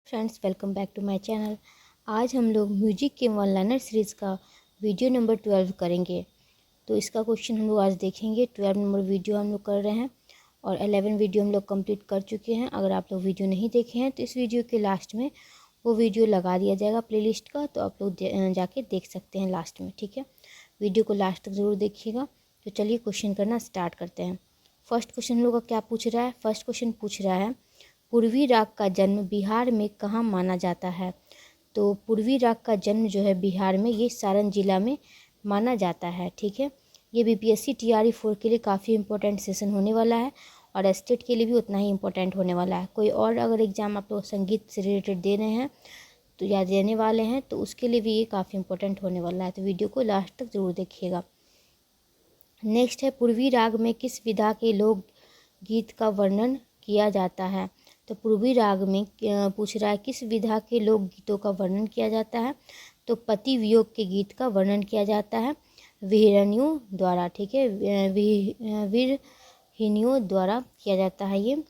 Friends, welcome back to my channel. आज हम लोग म्यूजिक के वन लाइनर सीरीज़ का वीडियो नंबर 12 करेंगे। तो इसका क्वेश्चन हम लोग आज देखेंगे। 12 नंबर वीडियो हम लोग कर रहे हैं और 11 वीडियो हम लोग कंप्लीट कर चुके हैं। अगर आप लोग वीडियो नहीं देखे हैं तो इस वीडियो के लास्ट में वो वीडियो लगा दिया जाएगा प्लेलिस्ट का, तो आप लोग जाके देख सकते हैं लास्ट में। ठीक है, वीडियो को लास्ट तक ज़रूर देखिएगा। तो चलिए क्वेश्चन करना स्टार्ट करते हैं। फर्स्ट क्वेश्चन हम लोग का क्या पूछ रहा है? फर्स्ट क्वेश्चन पूछ रहा है, पूर्वी राग का जन्म बिहार में कहाँ माना जाता है? तो पूर्वी राग का जन्म जो है बिहार में, ये सारण जिला में माना जाता है। ठीक है, ये बीपीएससी TRE 4 के लिए काफ़ी इंपॉर्टेंट सेशन होने वाला है और स्टेट के लिए भी उतना ही इंपॉर्टेंट होने वाला है। कोई और अगर एग्ज़ाम आप लोग संगीत से रिलेटेड दे रहे हैं तो या देने वाले हैं तो उसके लिए भी ये काफ़ी इंपॉर्टेंट होने वाला है। तो वीडियो को लास्ट तक ज़रूर देखिएगा। नेक्स्ट है, पूर्वी राग में किस विधा के लोक गीत का वर्णन किया जाता है? तो पूर्वी राग में पूछ रहा है किस विधा के लोक गीतों का वर्णन किया जाता है? तो पति वियोग के गीत का वर्णन किया जाता है विरहिणियों द्वारा। ठीक है, विरहिणियों द्वारा किया जाता है ये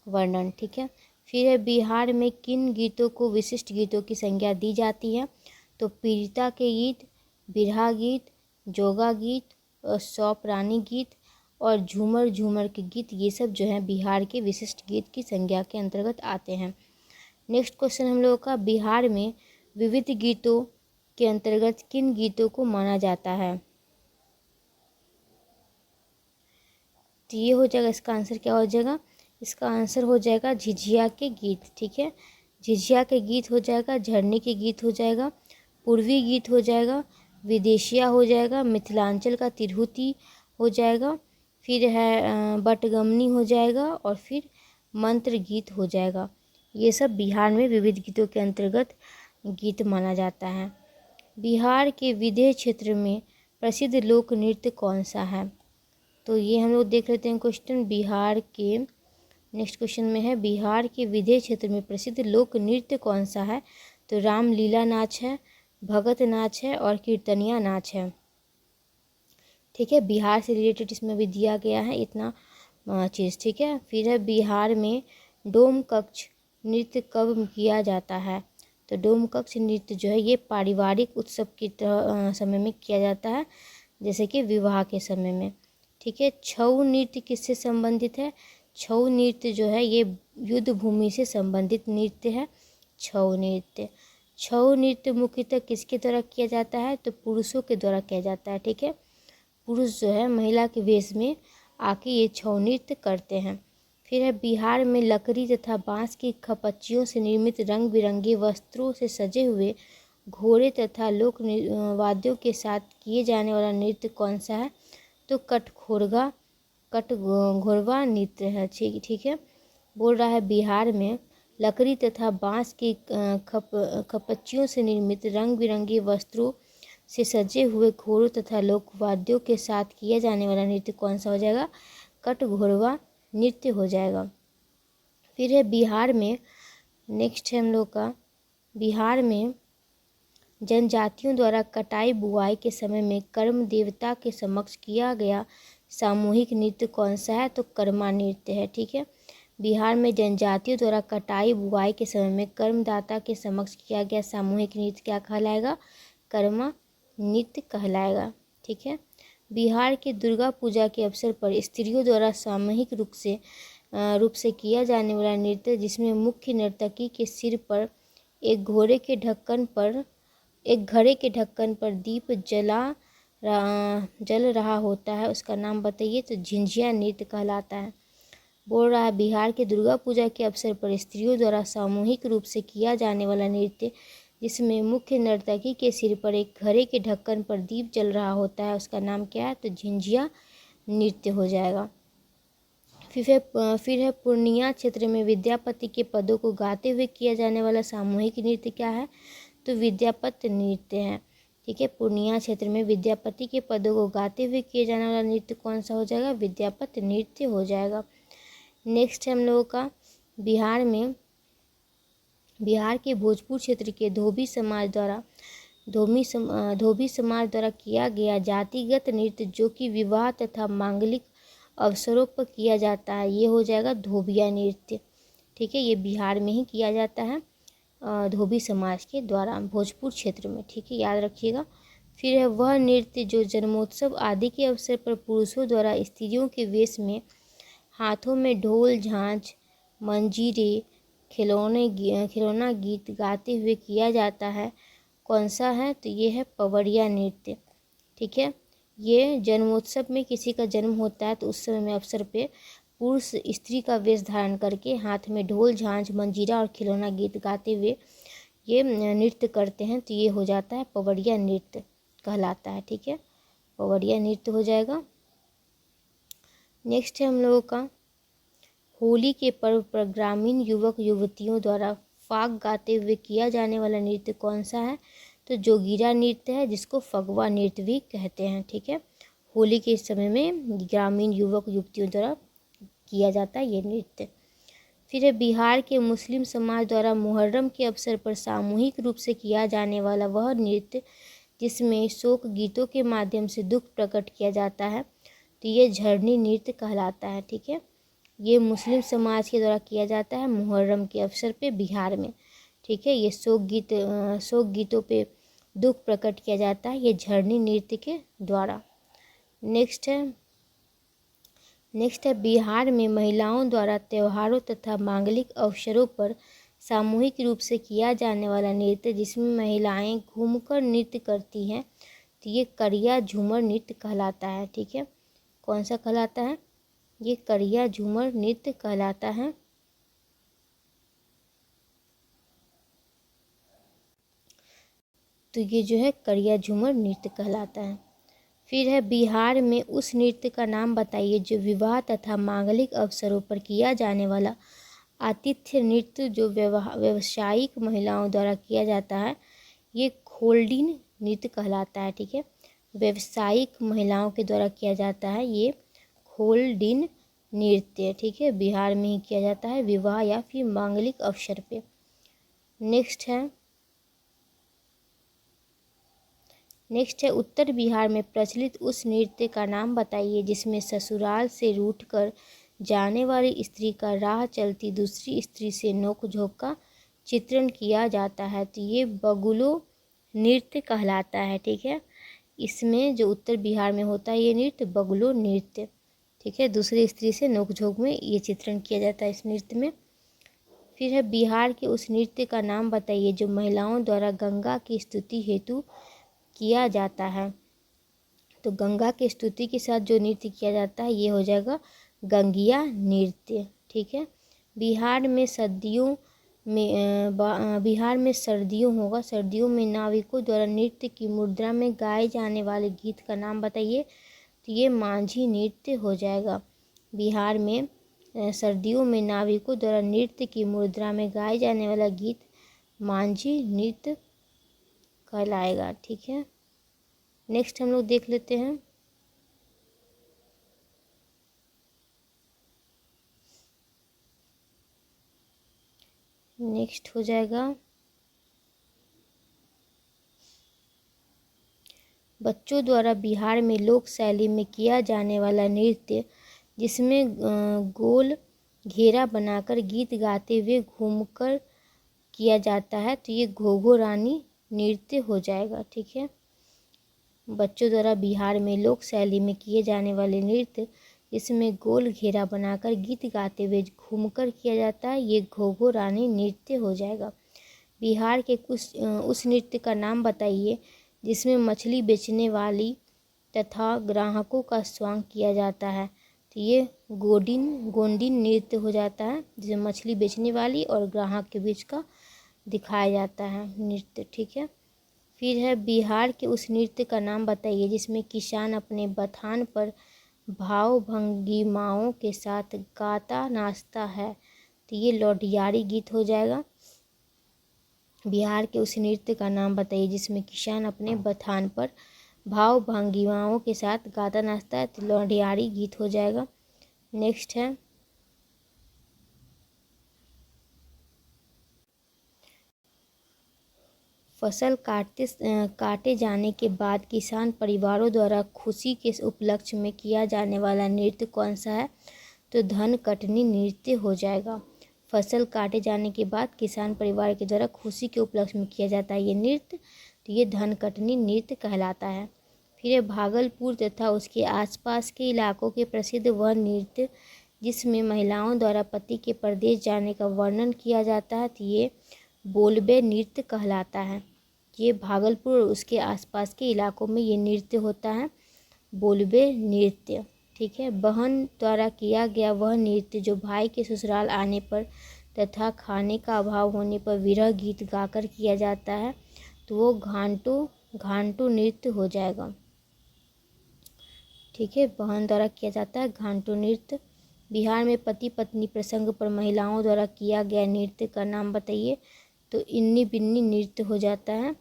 वर्णन। ठीक है, फिर है, बिहार में किन गीतों को विशिष्ट गीतों की संज्ञा दी जाती है? तो पीड़िता के गीत, बिरहा गीत, जोगा गीत, सौपरानी गीत और झूमर झूमर के गीत, ये सब जो हैं बिहार के विशिष्ट गीत की संज्ञा के अंतर्गत आते हैं। नेक्स्ट क्वेश्चन हम लोगों का, बिहार में विविध गीतों के अंतर्गत किन गीतों को माना जाता है? तो ये हो जाएगा, इसका आंसर क्या हो जाएगा? इसका आंसर हो जाएगा झिझिया के गीत। ठीक है, झिझिया के गीत हो जाएगा, झरने के गीत हो जाएगा, पूर्वी गीत हो जाएगा, विदेशिया हो जाएगा, मिथिलांचल का तिरहुती हो जाएगा, फिर है बटगमनी हो जाएगा और फिर मंत्र गीत हो जाएगा। ये सब बिहार में विविध गीतों के अंतर्गत गीत माना जाता है। बिहार के विदेह क्षेत्र में प्रसिद्ध लोक नृत्य कौन सा है? तो ये हम लोग देख लेते हैं क्वेश्चन। बिहार के नेक्स्ट क्वेश्चन में है, बिहार के विदेह क्षेत्र में प्रसिद्ध लोक नृत्य कौन सा है? तो रामलीला नाच है, भगत नाच है और कीर्तनिया नाच है। ठीक है, बिहार से रिलेटेड इसमें भी दिया गया है इतना चीज़। ठीक है, फिर है, बिहार में डोम कक्ष नृत्य कब किया जाता है? तो डोम कक्ष नृत्य जो है ये पारिवारिक उत्सव की समय में किया जाता है, जैसे कि विवाह के समय में। ठीक है, छऊ नृत्य किससे संबंधित है? छऊ नृत्य जो है ये युद्ध भूमि से संबंधित नृत्य है छऊ नृत्य। छऊ नृत्य मुख्यतः किसके द्वारा किया जाता है? तो पुरुषों के द्वारा किया जाता है। ठीक है, पुरुष जो है महिला के वेश में आके ये छऊ नृत्य करते हैं। फिर है, बिहार में लकड़ी तथा बांस की खपच्चियों से निर्मित रंग बिरंगे वस्त्रों से सजे हुए घोड़े तथा लोक वाद्यों के साथ किए जाने वाला नृत्य कौन सा है? तो कटघोरवा नृत्य है। ठीक है, बोल रहा है बिहार में लकड़ी तथा बांस की खपच्चियों से निर्मित रंग बिरंगे वस्त्रों से सजे हुए घोड़ों तथा लोकवाद्यों के साथ किया जाने वाला नृत्य कौन सा हो जाएगा? कटघोरवा नृत्य हो जाएगा। फिर है, बिहार में नेक्स्ट है हम लोग का, बिहार में जनजातियों द्वारा कटाई बुआई के समय में कर्म देवता के समक्ष किया गया सामूहिक नृत्य कौन सा है? तो कर्मा नृत्य है। ठीक है, बिहार में जनजातियों द्वारा कटाई बुआई के समय में कर्मदाता के समक्ष किया गया सामूहिक नृत्य क्या कहलाएगा? कर्मा नृत्य कहलाएगा। ठीक है, बिहार के दुर्गा पूजा के अवसर पर स्त्रियों द्वारा सामूहिक रूप से किया जाने वाला नृत्य, जिसमें मुख्य नर्तकी के सिर पर एक घड़े के ढक्कन पर दीप जल रहा होता है, उसका नाम बताइए। तो झिंझिया नृत्य कहलाता है। बोल रहा है बिहार के दुर्गा पूजा के अवसर पर स्त्रियों द्वारा सामूहिक रूप से किया जाने वाला नृत्य, जिसमें मुख्य नर्तकी के सिर पर एक घड़े के ढक्कन पर दीप जल रहा होता है, उसका नाम क्या है? तो झिंझिया नृत्य हो जाएगा। फिर है, पूर्णिया क्षेत्र में विद्यापति के पदों को गाते हुए किया जाने वाला सामूहिक नृत्य क्या है? तो विद्यापति नृत्य है। ठीक है, पूर्णिया क्षेत्र में विद्यापति के पदों को गाते हुए किया जाने वाला नृत्य कौन सा हो जाएगा? विद्यापति नृत्य हो जाएगा। नेक्स्ट है हम लोगों का, बिहार के भोजपुर क्षेत्र के धोबी समाज द्वारा किया गया जातिगत नृत्य जो कि विवाह तथा मांगलिक अवसरों पर किया जाता है, ये हो जाएगा धोबिया नृत्य। ठीक है, ये बिहार में ही किया जाता है। धोबी समाज के द्वारा भोजपुर क्षेत्र में, ठीक है, याद रखिएगा। फिर है वह नृत्य जो जन्मोत्सव आदि के अवसर पर पुरुषों द्वारा स्त्रियों के वेश में हाथों में ढोल झांझ मंजीरे खिलौना गीत गाते हुए किया जाता है। कौन सा है? तो ये है पवरिया नृत्य, ठीक है। ये जन्मोत्सव में किसी का जन्म होता है तो उस समय में अवसर पे पुरुष स्त्री का वेश धारण करके हाथ में ढोल झांझ मंजीरा और खिलौना गीत गाते हुए ये नृत्य करते हैं, तो ये हो जाता है पवरिया नृत्य कहलाता है, ठीक है, पवरिया नृत्य हो जाएगा। नेक्स्ट है हम लोगों का होली के पर्व पर ग्रामीण युवक युवतियों द्वारा फाग गाते हुए किया जाने वाला नृत्य कौन सा है? तो जोगीरा नृत्य है, जिसको फगवा नृत्य भी कहते हैं, ठीक है। होली के समय में ग्रामीण युवक युवतियों द्वारा किया जाता है ये नृत्य। फिर है बिहार के मुस्लिम समाज द्वारा मुहर्रम के अवसर पर सामूहिक रूप से किया जाने वाला वह नृत्य जिसमें शोक गीतों के माध्यम से दुख प्रकट किया जाता है, तो ये झरनी नृत्य कहलाता है, ठीक है। ये मुस्लिम समाज के द्वारा किया जाता है मुहर्रम के अवसर पे बिहार में, ठीक है। ये शोक गीतों पे दुख प्रकट किया जाता है ये झरनी नृत्य के द्वारा। नेक्स्ट है बिहार में महिलाओं द्वारा त्योहारों तथा मांगलिक अवसरों पर सामूहिक रूप से किया जाने वाला नृत्य जिसमें महिलाएं घूमकर नृत्य करती हैं, तो ये करिया झूमर नृत्य कहलाता है, ठीक है। कौन सा कहलाता है? ये करिया झूमर नृत्य कहलाता है। तो ये जो है करिया झूमर नृत्य कहलाता है। फिर है बिहार में उस नृत्य का नाम बताइए जो विवाह तथा मांगलिक अवसरों पर किया जाने वाला आतिथ्य नृत्य जो व्यावसायिक महिलाओं द्वारा किया जाता है, ये खोल्डीन नृत्य कहलाता है, ठीक है। व्यावसायिक महिलाओं के द्वारा किया जाता है ये खोल्डीन नृत्य, ठीक है, बिहार में ही किया जाता है विवाह या फिर मांगलिक अवसर पे। नेक्स्ट है उत्तर बिहार में प्रचलित उस नृत्य का नाम बताइए जिसमें ससुराल से रूठकर जाने वाली स्त्री का राह चलती दूसरी स्त्री से नोक-झोंक का चित्रण किया जाता है, तो ये बगुलो नृत्य कहलाता है, ठीक है। इसमें जो उत्तर बिहार में होता है ये नृत्य बगुलो नृत्य, ठीक है, दूसरी स्त्री से नोक-झोंक में ये चित्रण किया जाता है इस नृत्य में। फिर है बिहार के उस नृत्य का नाम बताइए जो महिलाओं द्वारा गंगा की स्तुति हेतु किया जाता है, तो गंगा की स्तुति के साथ जो नृत्य किया जाता है ये हो जाएगा गंगिया नृत्य, ठीक है। बिहार में सर्दियों में नाविकों द्वारा नृत्य की मुद्रा में गाए जाने वाले गीत का नाम बताइए, तो ये मांझी नृत्य हो जाएगा। बिहार में सर्दियों में नाविकों द्वारा नृत्य की मुद्रा में गाए जाने वाला गीत मांझी नृत्य कहलाएगा, ठीक है। नेक्स्ट हम लोग देख लेते हैं नेक्स्ट हो जाएगा बच्चों द्वारा बिहार में लोक शैली में किया जाने वाला नृत्य जिसमें गोल घेरा बनाकर गीत गाते हुए घूमकर किया जाता है, तो ये घोघो रानी नृत्य हो जाएगा, ठीक है। बच्चों द्वारा बिहार में लोक शैली में किए जाने वाले नृत्य जिसमें गोल घेरा बनाकर गीत गाते हुए घूमकर किया जाता है ये घोघो रानी नृत्य हो जाएगा। बिहार के कुछ उस नृत्य का नाम बताइए जिसमें मछली बेचने वाली तथा ग्राहकों का स्वांग किया जाता है, तो ये गोंडिन नृत्य हो जाता है जिसमें मछली बेचने वाली और ग्राहक के बीच का दिखाया जाता है नृत्य, ठीक है। फिर है बिहार के उस नृत्य का नाम बताइए जिसमें किसान अपने बथान पर भाव भंगिमाओं के साथ गाता नाचता है, तो ये लौटियारी गीत हो जाएगा। बिहार के उस नृत्य का नाम बताइए जिसमें किसान अपने बथान पर भाव भंगिमाओं के साथ गाता नाचता है, तो लौटियारी गीत हो जाएगा। नेक्स्ट है फसल काटे जाने के बाद किसान परिवारों द्वारा खुशी के उपलक्ष्य में किया जाने वाला नृत्य कौन सा है, तो धन कटनी नृत्य हो जाएगा। फसल काटे जाने के बाद किसान परिवार के द्वारा खुशी के उपलक्ष्य में किया जाता है ये नृत्य, तो ये धनकटनी नृत्य कहलाता है। फिर है भागलपुर तथा उसके आसपास के इलाकों के प्रसिद्ध वह नृत्य जिसमें महिलाओं द्वारा पति के परदेश जाने का वर्णन किया जाता है, तो ये बोलबे नृत्य कहलाता है। ये भागलपुर और उसके आसपास के इलाकों में ये नृत्य होता है, बोलबे नृत्य। ठीक है। बहन द्वारा किया गया वह नृत्य जो भाई के ससुराल आने पर तथा खाने का अभाव होने पर विरह गीत गाकर किया जाता है, तो वो घांटू नृत्य हो जाएगा। ठीक है। बहन द्वारा किया जाता है घांटू नृत्य। बिहार में पति पत्नी प्रसंग पर महिलाओं द्वारा किया गया नृत्य का नाम बताइए, तो इन्नी बिन्नी नृत्य हो जाता है।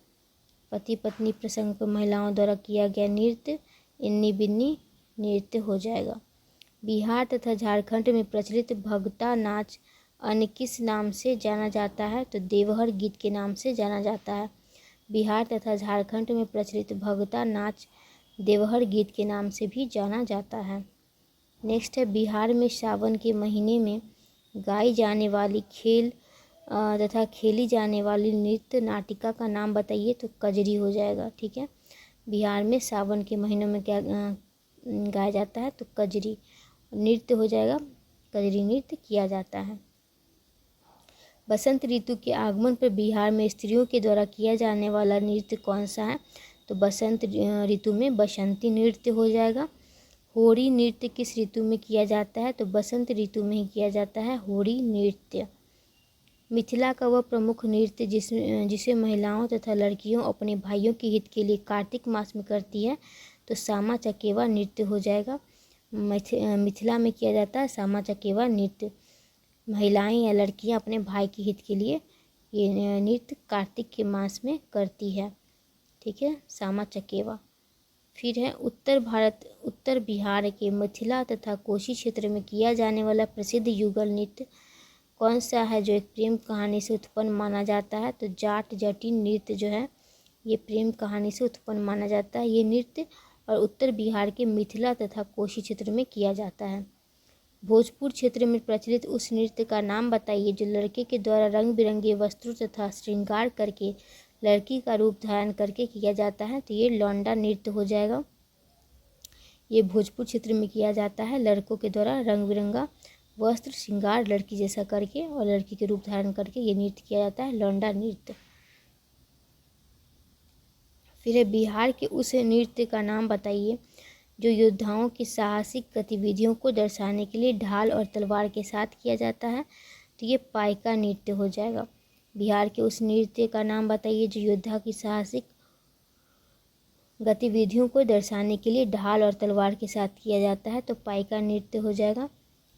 पति पत्नी प्रसंग पर महिलाओं द्वारा किया गया नृत्य इन्नी बिन्नी नृत्य हो जाएगा। बिहार तथा झारखंड में प्रचलित भगता नाच अन्य किस नाम से जाना जाता है, तो देवहर गीत के नाम से जाना जाता है। बिहार तथा झारखंड में प्रचलित भगता नाच देवहर गीत के नाम से भी जाना जाता है। नेक्स्ट है बिहार में सावन के महीने में गाई जाने वाली खेल तथा खेली जाने वाली नृत्य नाटिका का नाम बताइए, तो कजरी हो जाएगा। ठीक है। बिहार में सावन के महीनों में क्या गाया जाता है, तो कजरी नृत्य हो जाएगा, कजरी नृत्य किया जाता है। बसंत ऋतु के आगमन पर बिहार में स्त्रियों के द्वारा किया जाने वाला नृत्य कौन सा है, तो बसंत ऋतु में बसंती नृत्य हो जाएगा। होरी नृत्य किस ऋतु में किया जाता है, तो बसंत ऋतु में ही किया जाता है होरी नृत्य। मिथिला का वह प्रमुख नृत्य जिसे महिलाओं तथा लड़कियों अपने भाइयों के हित के लिए कार्तिक मास में करती है, तो सामा चकेवा नृत्य हो जाएगा। मिथिला में किया जाता है सामा चकेवा नृत्य। महिलाएं या लड़कियां अपने भाई के हित के लिए ये नृत्य कार्तिक के मास में करती है। ठीक है। सामा चकेवा। फिर है उत्तर बिहार के मिथिला तथा कोशी क्षेत्र में किया जाने वाला प्रसिद्ध युगल नृत्य कौन सा है जो एक प्रेम कहानी से उत्पन्न माना जाता है, तो जाट जटिन नृत्य जो है ये प्रेम कहानी से उत्पन्न माना जाता है ये नृत्य, और उत्तर बिहार के मिथिला तथा कोशी क्षेत्र में किया जाता है। भोजपुर क्षेत्र में प्रचलित उस नृत्य का नाम बताइए जो लड़के के द्वारा रंग बिरंगे वस्त्रों तथा श्रृंगार करके लड़की का रूप धारण करके किया जाता है, तो ये लौंडा नृत्य हो जाएगा। ये भोजपुर क्षेत्र में किया जाता है, लड़कों के द्वारा रंग बिरंगा वस्त्र श्रृंगार लड़की जैसा करके और लड़की के रूप धारण करके ये नृत्य किया जाता है, लौंडा नृत्य। फिर है बिहार के उस नृत्य का नाम बताइए जो योद्धाओं की साहसिक गतिविधियों को दर्शाने के लिए ढाल और तलवार के साथ किया जाता है, तो ये पाइका नृत्य हो जाएगा। बिहार के उस नृत्य का नाम बताइए जो योद्धा की साहसिक गतिविधियों को दर्शाने के लिए ढाल और तलवार के साथ किया जाता है, तो पाइका नृत्य हो जाएगा।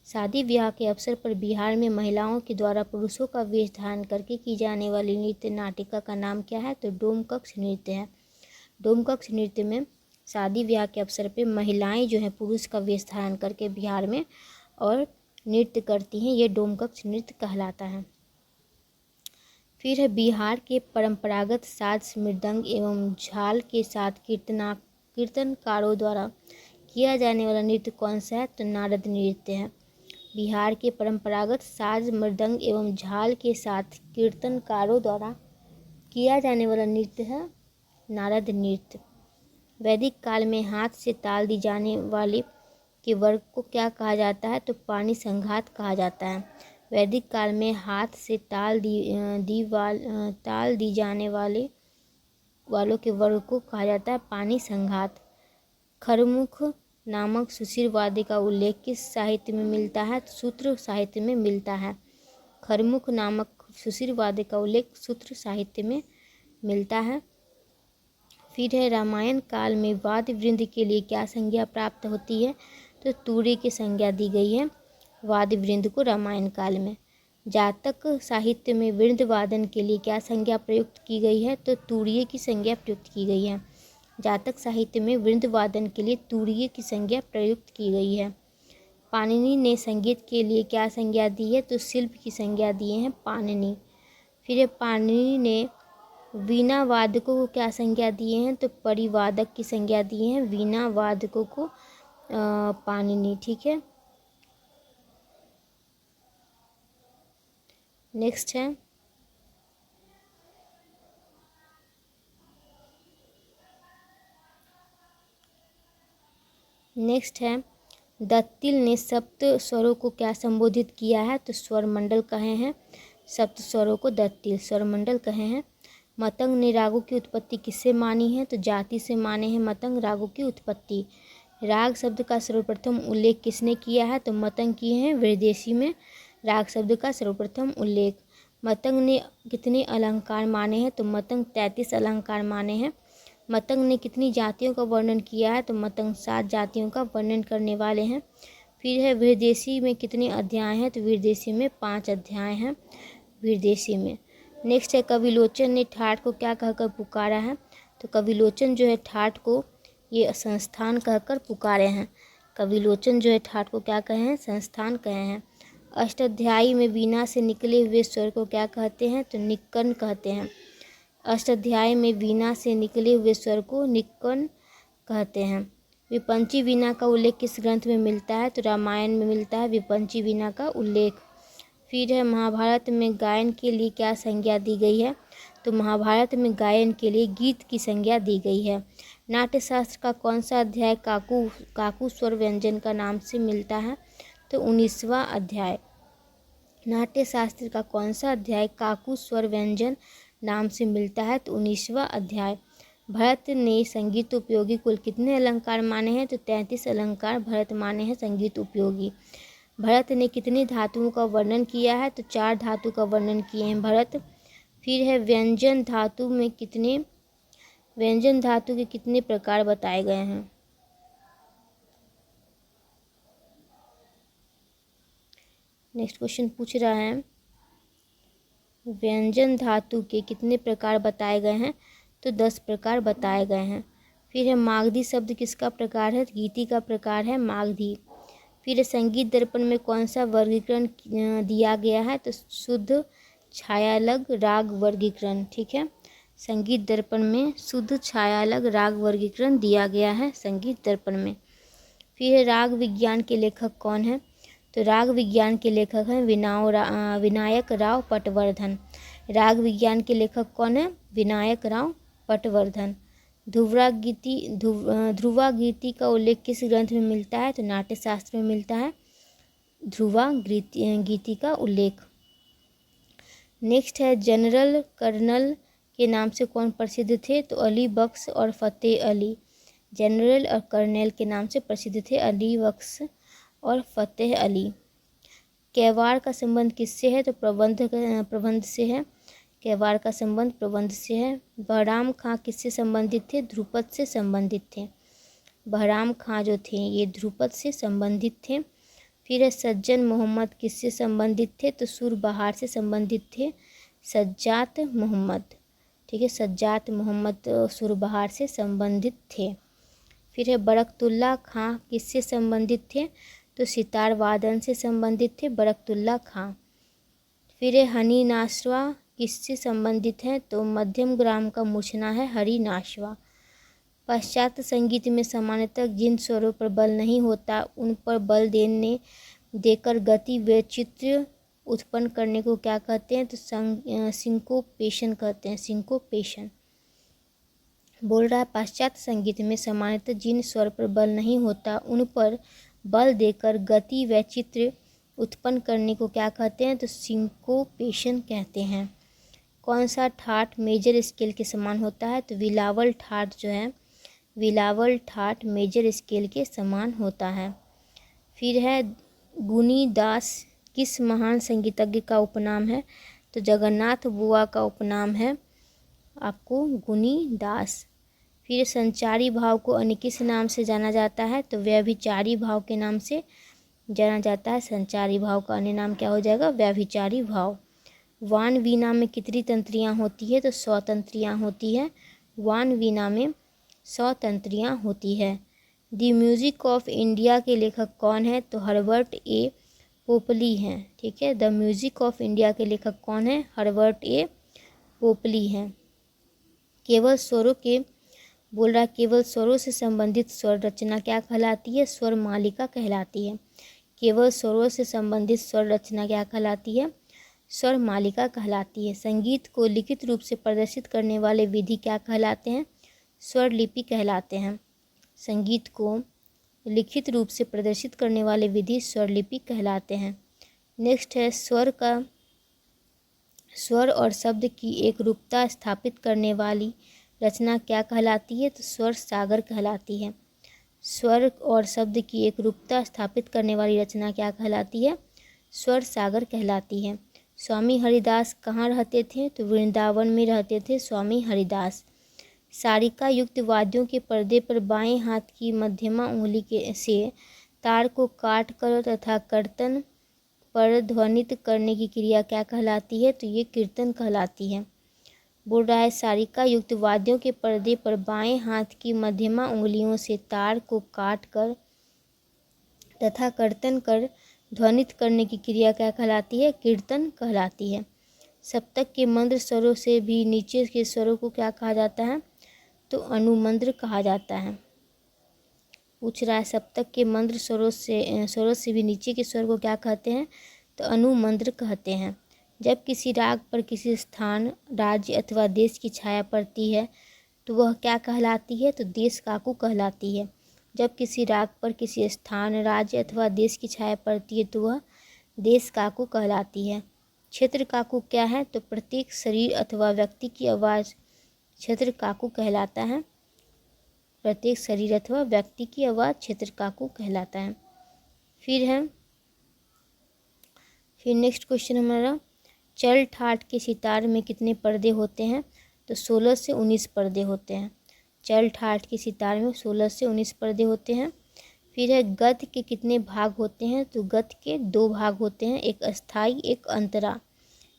शादी ब्याह के अवसर पर बिहार में महिलाओं के द्वारा पुरुषों का वेश धारण करके की जाने वाली नृत्य नाटिका का नाम क्या है, तो डोमकक्ष नृत्य है। डोमकक्ष नृत्य में शादी ब्याह के अवसर पर महिलाएं जो हैं पुरुष का वेश धारण करके बिहार में और नृत्य करती हैं, ये डोमकक्ष नृत्य कहलाता है। फिर है बिहार के परंपरागत साज मृदंग एवं झाल के साथ कीर्तनकारों द्वारा किया जाने वाला नृत्य कौन सा है, तो नारद नृत्य है। बिहार के परंपरागत साज मृदंग एवं झाल के साथ कीर्तनकारों द्वारा किया जाने वाला नृत्य है नारद नृत्य। वैदिक काल में हाथ से ताल दी जाने वाले के वर्ग को क्या कहा जाता है, तो पानी संघात कहा जाता है। वैदिक काल में हाथ से ताल दी जाने वालों के वर्ग को कहा जाता है पानी संघात। खरमुख नामक सुशिर वाद्य का उल्लेख किस साहित्य में मिलता है, तो सूत्र साहित्य में मिलता है। खरमुख नामक सुशिर वाद्य का उल्लेख सूत्र साहित्य में मिलता है। फिर है रामायण काल में वाद्य वृंद के लिए क्या संज्ञा प्राप्त होती है, तो तूर्य की संज्ञा दी गई है वाद्य वृंद को रामायण काल में। जातक साहित्य में वृंद वादन के लिए क्या संज्ञा प्रयुक्त की गई है, तो तूर्य की संज्ञा प्रयुक्त की गई है। जातक साहित्य में वृंद वादन के लिए तूर्य की संज्ञा प्रयुक्त की गई है। पाणिनि ने संगीत के लिए क्या संज्ञा दी है, तो शिल्प की संज्ञा दिए हैं पाणिनि। फिर पाणिनि ने वीणा वादकों को क्या संज्ञा दिए हैं, तो परिवादक की संज्ञा दिए हैं वीणा वादकों को पाणिनि। ठीक है। नेक्स्ट है दत्तिल ने सप्त स्वरों को क्या संबोधित किया है? तो स्वर मंडल कहे हैं सप्त स्वरों को दत्तिल स्वर मंडल कहे हैं। मतंग ने रागों की उत्पत्ति किससे मानी है? तो जाति से माने हैं मतंग रागों की उत्पत्ति। राग शब्द का सर्वप्रथम उल्लेख किसने किया है? तो मतंग किए हैं विरदेशी में राग शब्द का सर्वप्रथम उल्लेख। मतंग ने कितने अलंकार माने हैं? तो मतंग 33 अलंकार माने हैं। मतंग ने कितनी जातियों का वर्णन किया है? तो मतंग 7 जातियों का वर्णन करने वाले हैं। फिर है विरदेशी में कितने अध्याय हैं? तो विरदेशी में 5 अध्याय हैं विरदेशी में। नेक्स्ट है कविलोचन ने ठाठ को क्या कहकर पुकारा है? तो कविलोचन जो है ठाठ को ये संस्थान कहकर पुकारे हैं। कविलोचन जो है ठाठ को क्या कहे हैं? संस्थान कहे हैं। अष्टाध्यायी में वीणा से निकले हुए स्वर को क्या कहते हैं? तो निक्कन कहते हैं। अष्टाध्यायी में वीणा से निकले हुए स्वर को निक्कन कहते हैं। विपंची वीणा का उल्लेख किस ग्रंथ में मिलता है? तो रामायण में मिलता है विपंची वीणा का उल्लेख। फिर है महाभारत में गायन के लिए क्या संज्ञा दी गई है? तो महाभारत में गायन के लिए गीत की संज्ञा दी गई है। नाट्यशास्त्र का कौन सा अध्याय काकू स्वर व्यंजन का नाम से मिलता है? तो 19वां अध्याय। नाट्यशास्त्र का कौन सा अध्याय काकू स्वर व्यंजन नाम से मिलता है? तो 19वां अध्याय। भरत ने संगीत उपयोगी कुल कितने अलंकार माने हैं? तो 33 अलंकार भरत माने हैं संगीत उपयोगी। भरत ने कितनी धातुओं का वर्णन किया है? तो 4 धातु का वर्णन किए हैं भरत। फिर है व्यंजन धातु के कितने प्रकार बताए गए हैं? नेक्स्ट क्वेश्चन पूछ रहा है व्यंजन धातु के कितने प्रकार बताए गए हैं? तो 10 प्रकार बताए गए हैं। फिर है मागधी शब्द किसका प्रकार है? गीति का प्रकार है मागधी। फिर संगीत दर्पण में कौन सा वर्गीकरण दिया गया है? तो शुद्ध छायालग राग वर्गीकरण। ठीक है, संगीत दर्पण में शुद्ध छायालग राग वर्गीकरण दिया गया है संगीत दर्पण में। फिर राग विज्ञान के लेखक कौन है? तो राग विज्ञान के लेखक हैं विनायक राव पटवर्धन। राग विज्ञान के लेखक कौन है? विनायक राव पटवर्धन। ध्रुवा गीति का उल्लेख किस ग्रंथ में मिलता है? तो नाट्यशास्त्र में मिलता है ध्रुवा गीति का उल्लेख। नेक्स्ट है जनरल कर्नल के नाम से कौन प्रसिद्ध थे? तो अली बख्श और फतेह अली। जनरल और कर्नल के नाम से प्रसिद्ध थे अली बख्श और फतेह अली। कैवार का संबंध किससे है? तो प्रबंध से है। कैवार का संबंध प्रबंध से है। बहराम खां किससे संबंधित थे? ध्रुपद से संबंधित थे। बहराम खां जो थे ये ध्रुपद से संबंधित थे। फिर है सज्जन मोहम्मद किससे संबंधित थे? तो सुरबहार से संबंधित थे सज्जात मोहम्मद। ठीक है, सज्जात मोहम्मद सुरबहार से संबंधित थे। फिर है बरकतुल्ला खां किससे संबंधित थे? तो सितार वादन से संबंधित थे बरकतुल्ला खां। फिर है हनी नाशवा किससे संबंधित है? तो मध्यम ग्राम का मूर्छना है हरि नाशवा। पाश्चात्य संगीत में सामान्यतः जिन स्वरों पर बल नहीं होता उन पर बल देकर गति वैचित्र्य उत्पन्न करने को क्या कहते हैं? तो सिंकोपेशन कहते हैं। सिंकोपेशन बोल रहा है पाश्चात्य संगीत में सामान्यतः जिन स्वर पर बल नहीं होता उन पर बल देकर गति वैचित्र्य उत्पन्न करने को क्या कहते हैं? तो सिंकोपेशन कहते हैं। कौन सा ठाठ मेजर स्केल के समान होता है? तो बिलावल ठाठ जो है बिलावल ठाठ मेजर स्केल के समान होता है। फिर है गुनी दास किस महान संगीतज्ञ का उपनाम है? तो जगन्नाथ बुआ का उपनाम है आपको गुनी दास। फिर संचारी भाव को अन्य किस नाम से जाना जाता है? तो व्यभिचारी भाव के नाम से जाना जाता है। संचारी भाव का अन्य नाम क्या हो जाएगा? व्यभिचारी भाव। वान वीणा में कितनी तंत्रियाँ होती है? तो 100 तंत्रियाँ होती है। वान वीणा में 100 तंत्रियाँ होती है। द म्यूजिक ऑफ इंडिया के लेखक कौन है? तो हर्बर्ट ए पोपली हैं। ठीक है, द म्यूजिक ऑफ इंडिया के लेखक कौन है? हर्बर्ट ए पोपली हैं। केवल स्वरों से संबंधित स्वर रचना क्या कहलाती है? स्वर मालिका कहलाती है। केवल स्वरों से संबंधित स्वर रचना क्या कहलाती है? स्वर मालिका कहलाती है। संगीत को लिखित रूप से प्रदर्शित करने वाले विधि क्या कहलाते हैं? स्वर लिपि कहलाते हैं। संगीत को लिखित रूप से प्रदर्शित करने वाले विधि स्वर लिपि कहलाते हैं। नेक्स्ट है स्वर और शब्द की एक रूपता स्थापित करने वाली रचना क्या कहलाती है? तो स्वर सागर कहलाती है। स्वर और शब्द की एक रूपता स्थापित करने वाली रचना क्या कहलाती है? स्वर सागर कहलाती है। स्वामी हरिदास कहाँ रहते थे? तो वृंदावन में रहते थे स्वामी हरिदास। सारिका युक्त वाद्यों के पर्दे पर बाएं हाथ की मध्यमा उंगली से तार को काट कर तथा कर्तन पर ध्वनित करने की क्रिया क्या कहलाती है? तो ये कीर्तन कहलाती है। बोल रहा है सारिका युक्त वाद्यों के पर्दे पर बाएं हाथ की मध्यमा उंगलियों से तार को काट कर तथा कर्तन कर ध्वनित करने की क्रिया क्या कहलाती है? कीर्तन कहलाती है। सप्तक के मंद्र स्वरों से भी नीचे के स्वरों को क्या कहा जाता है? तो अनुमंद्र कहा जाता है। पूछ रहा है सप्तक के मंद्र स्वरों से भी नीचे के स्वर को क्या कहते हैं? तो अनुमंद्र कहते हैं। जब किसी राग पर किसी स्थान, राज्य अथवा देश की छाया पड़ती है तो वह क्या कहलाती है? तो देश काकू कहलाती है। जब किसी राग पर किसी स्थान, राज्य अथवा देश की छाया पड़ती है तो वह देश काकू कहलाती है। क्षेत्र काकू क्या है? तो प्रत्येक शरीर अथवा व्यक्ति की आवाज़ क्षेत्र काकू कहलाता है। प्रत्येक शरीर अथवा व्यक्ति की आवाज़ क्षेत्र काकू कहलाता है। फिर नेक्स्ट क्वेश्चन हमारा, चल ठाठ के सितार में कितने पर्दे होते हैं? तो 16 से 19 पर्दे होते हैं। चल ठाठ के सितार में 16 से 19 पर्दे होते हैं। फिर है गत के कितने भाग होते हैं? तो गत के 2 भाग होते हैं, एक अस्थाई एक अंतरा।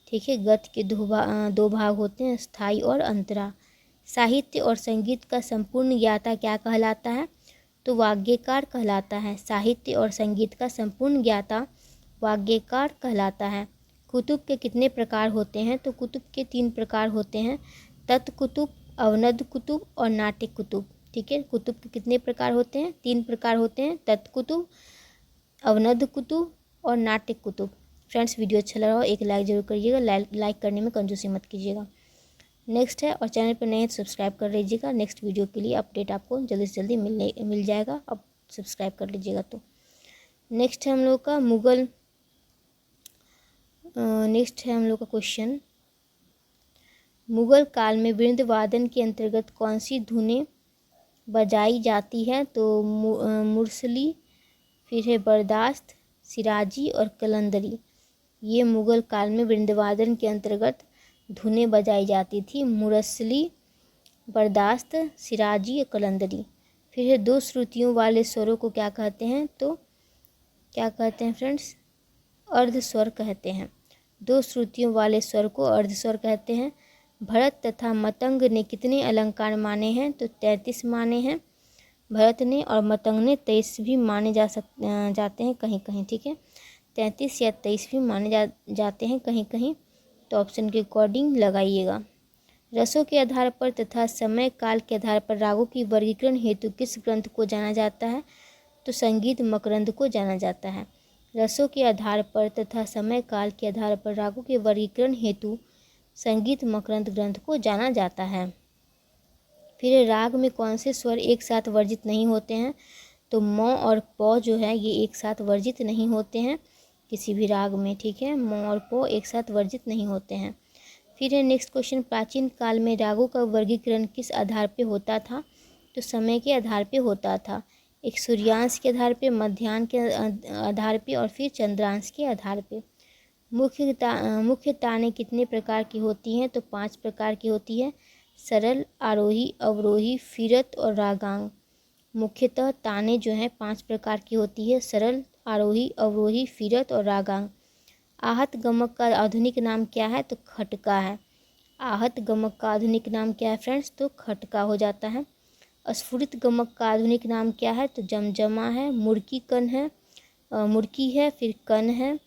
ठीक है, गत के 2 भाग होते हैं, स्थाई और अंतरा। साहित्य और संगीत का संपूर्ण ज्ञाता क्या कहलाता है? तो वाग्यकार कहलाता है। साहित्य और संगीत का संपूर्ण ज्ञाता वाग्यकार कहलाता है। कुतुब के कितने प्रकार होते हैं? तो कुतुब के 3 प्रकार होते हैं, तत्कुतुब, अवनद कुतुब और नाट्य कुतुब। ठीक है, कुतुब के कितने प्रकार होते हैं? 3 प्रकार होते हैं, तत्कुतुब, अवनद कुतुब और नाट्य कुतुब। फ्रेंड्स, वीडियो अच्छा लगा हो एक लाइक जरूर करिएगा, लाइक करने में कंजूसी मत कीजिएगा। नेक्स्ट है, और चैनल पर नए हैं तो सब्सक्राइब कर लीजिएगा। नेक्स्ट वीडियो के लिए अपडेट आपको जल्दी से जल्दी मिल जाएगा, अब सब्सक्राइब कर लीजिएगा। तो नेक्स्ट है हम लोग का क्वेश्चन, मुगल काल में वृंद वादन के अंतर्गत कौन सी धुनें बजाई जाती हैं? तो मुरसली, फिर है बर्दाश्त, सिराजी और कलंदरी। ये मुगल काल में वृंद वादन के अंतर्गत धुनें बजाई जाती थी, मुरसली, बर्दाश्त, सिराजी और कलंदरी। फिर है 2 श्रुतियों वाले स्वरों को क्या कहते हैं? तो क्या कहते हैं फ्रेंड्स? अर्धस्वर कहते हैं। 2 श्रुतियों वाले स्वर को अर्धस्वर कहते हैं। भरत तथा मतंग ने कितने अलंकार माने हैं? तो 33 माने हैं भरत ने, और मतंग ने 23 भी माने जाते हैं कहीं कहीं। ठीक है, 33 या 23 भी माने जाते हैं कहीं कहीं, तो ऑप्शन के अकॉर्डिंग लगाइएगा। रसों के आधार पर तथा समय काल के आधार पर रागों की वर्गीकरण हेतु किस ग्रंथ को जाना जाता है? तो संगीत मकरंद को जाना जाता है। रसों के आधार पर तथा समय काल के आधार पर रागों के वर्गीकरण हेतु संगीत मकरंद ग्रंथ को जाना जाता है। फिर राग में कौन से स्वर एक साथ वर्जित नहीं होते हैं? तो म और प जो है ये एक साथ वर्जित नहीं होते हैं किसी भी राग में। ठीक है, म और प एक साथ वर्जित नहीं होते हैं। फिर है नेक्स्ट क्वेश्चन, प्राचीन काल में रागों का वर्गीकरण किस आधार पे होता था? तो समय के आधार पे होता था। एक सूर्यांश के आधार पे, मध्याह्न के आधार पे और फिर चंद्रांश के आधार पे। मुख्य ताने कितने प्रकार की होती हैं? तो 5 प्रकार की होती है, सरल, आरोही, अवरोही, फिरत और रागांग। मुख्यतः ताने जो हैं 5 प्रकार की होती है, सरल, आरोही, अवरोही, फिरत और रागांग। आहत गमक का आधुनिक नाम क्या है? तो खटका है। आहत गमक का आधुनिक नाम क्या है फ्रेंड्स? तो खटका हो जाता है। स्फुरित गमक का आधुनिक नाम क्या है? तो जमजमा है, मुर्की कन है, मुर्की है, फिर कन है,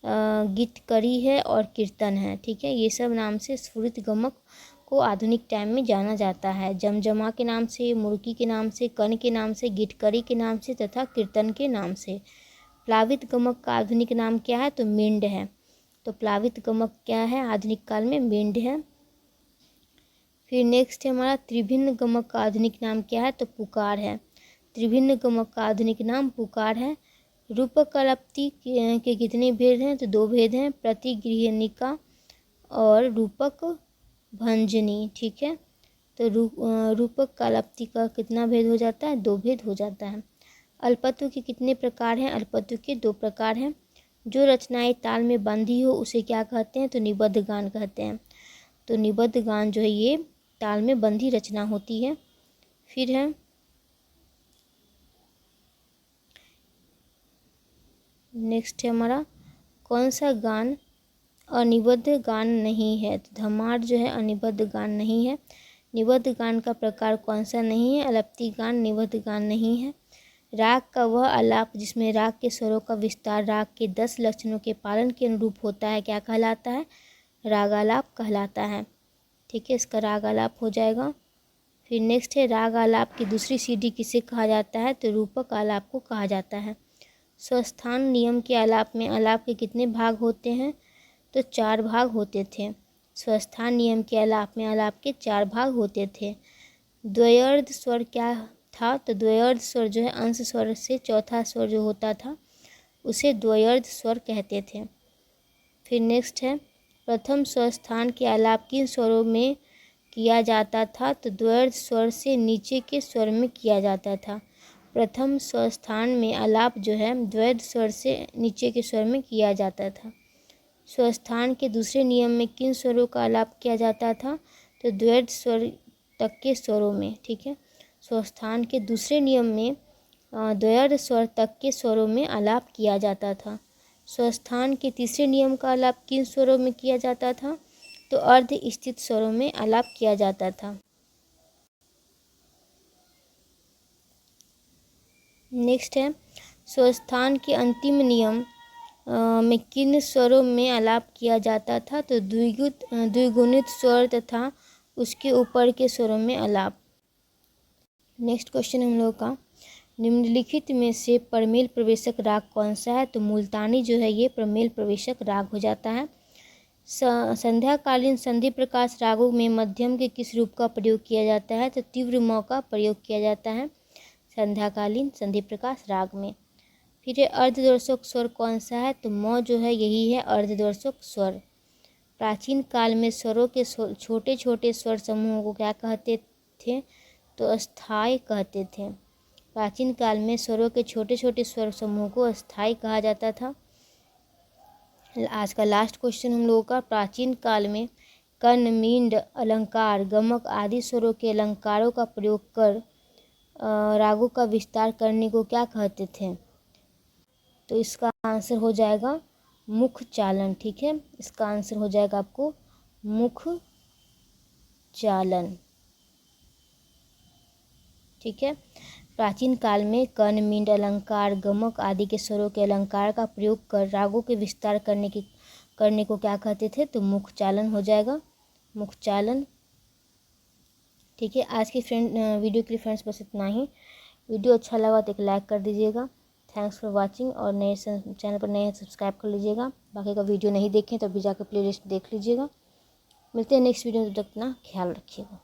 गीतकरी है और कीर्तन है। ठीक है, ये सब नाम से स्फुरित गमक को आधुनिक टाइम में जाना जाता है। जमजमा के नाम से, मुर्की के नाम से, कन के नाम से, गीतकरी के नाम से तथा कीर्तन के नाम से। प्लावित गमक का आधुनिक नाम क्या है? तो मिंड है। तो प्लावित गमक क्या है आधुनिक काल में? मेंढ है। फिर नेक्स्ट है हमारा त्रिभिन्न गमक का आधुनिक नाम क्या है? तो पुकार है। त्रिभिन्न गमक का आधुनिक नाम पुकार है। रूपक कलाप्ति के कितने भेद हैं? तो 2 भेद हैं, प्रतिगृहनिका और रूपक भंजनी। ठीक है, तो रूपक कलाप्ति का कितना भेद हो जाता है? 2 भेद हो जाता है। अल्पत्व के कितने प्रकार हैं? अल्पत्व के 2 प्रकार हैं। जो रचनाएं ताल में बंधी हो उसे क्या कहते हैं? तो निबद्ध गान कहते हैं। तो निबद्ध गान जो है ये ताल में बंधी रचना होती है। फिर है नेक्स्ट है हमारा कौन सा गान अनिबद्ध गान नहीं है? तो धमार जो है अनिबद्ध गान नहीं है। निबद्ध गान का प्रकार कौन सा नहीं है? अलप्ति गान निबद्ध गान नहीं है। राग का वह आलाप जिसमें राग के स्वरों का विस्तार राग के 10 लक्षणों के पालन के अनुरूप होता है क्या कहलाता है? रागालाप कहलाता है। ठीक है, इसका रागालाप हो जाएगा। फिर नेक्स्ट है राग आलाप की दूसरी सीढ़ी किसे कहा जाता है? तो रूपक आलाप को कहा जाता है। स्वस्थान नियम के आलाप में आलाप के कितने भाग होते हैं? तो 4 भाग होते थे। स्वस्थान नियम के आलाप में आलाप के 4 भाग होते थे। द्वयर्ध स्वर क्या था? तो द्वयर्ध स्वर जो है अंश स्वर से चौथा स्वर जो होता था उसे द्वयर्ध स्वर कहते थे। फिर नेक्स्ट है प्रथम स्वस्थान के आलाप किन स्वरों में किया जाता था? तो द्वयर्ध स्वर से नीचे के स्वर में किया जाता था। प्रथम स्वस्थान में आलाप जो है द्वैध स्वर से नीचे के स्वर में किया जाता था। स्वस्थान के दूसरे नियम में किन स्वरों का आलाप किया जाता था? तो द्वैध स्वर तक के स्वरों में। ठीक है, स्वस्थान के दूसरे नियम में द्वैध स्वर तक के स्वरों में आलाप किया जाता था। स्वस्थान के तीसरे नियम का आलाप किन स्वरों में किया जाता था? तो अर्ध स्थित स्वरों में आलाप किया जाता था। नेक्स्ट है स्वस्थान के अंतिम नियम में किन स्वरों में आलाप किया जाता था? तो द्विगुणित स्वर तथा उसके ऊपर के स्वरों में आलाप। नेक्स्ट क्वेश्चन हम लोग का निम्नलिखित में से प्रमेल प्रवेशक राग कौन सा है? तो मुल्तानी जो है ये प्रमेल प्रवेशक राग हो जाता है। संध्याकालीन संधि प्रकाश रागों में मध्यम के किस रूप का प्रयोग किया जाता है? तो तीव्र म का प्रयोग किया जाता है संध्याकालीन संधि प्रकाश राग में। फिर अर्धदोर्शक स्वर कौन सा है? तो म जो है यही है अर्धदोर्शक स्वर। प्राचीन काल में स्वरों के छोटे छोटे स्वर समूहों को क्या कहते थे? तो अस्थाई कहते थे। प्राचीन काल में स्वरों के छोटे छोटे स्वर समूह को अस्थाई कहा जाता था। आज का लास्ट क्वेश्चन हम लोगों का प्राचीन काल में कर्ण मींड अलंकार गमक आदि स्वरों के अलंकारों का प्रयोग कर रागों का विस्तार करने को क्या कहते थे? तो इसका आंसर हो जाएगा मुख चालन। ठीक है, इसका आंसर हो जाएगा आपको मुख चालन। ठीक है, प्राचीन काल में कर्ण मींड अलंकार गमक आदि के स्वरों के अलंकार का प्रयोग कर रागों के विस्तार करने को क्या कहते थे? तो मुख चालन हो जाएगा मुख चालन। ठीक है, आज की वीडियो के लिए फ्रेंड्स बस इतना ही। वीडियो अच्छा लगा तो एक लाइक कर दीजिएगा। Thanks for watching. और नए चैनल पर नए सब्सक्राइब कर लीजिएगा। बाकी का वीडियो नहीं देखें तो अभी जाकर प्लेलिस्ट देख लीजिएगा। मिलते हैं नेक्स्ट वीडियो में, तब तक अपना ख्याल रखिएगा।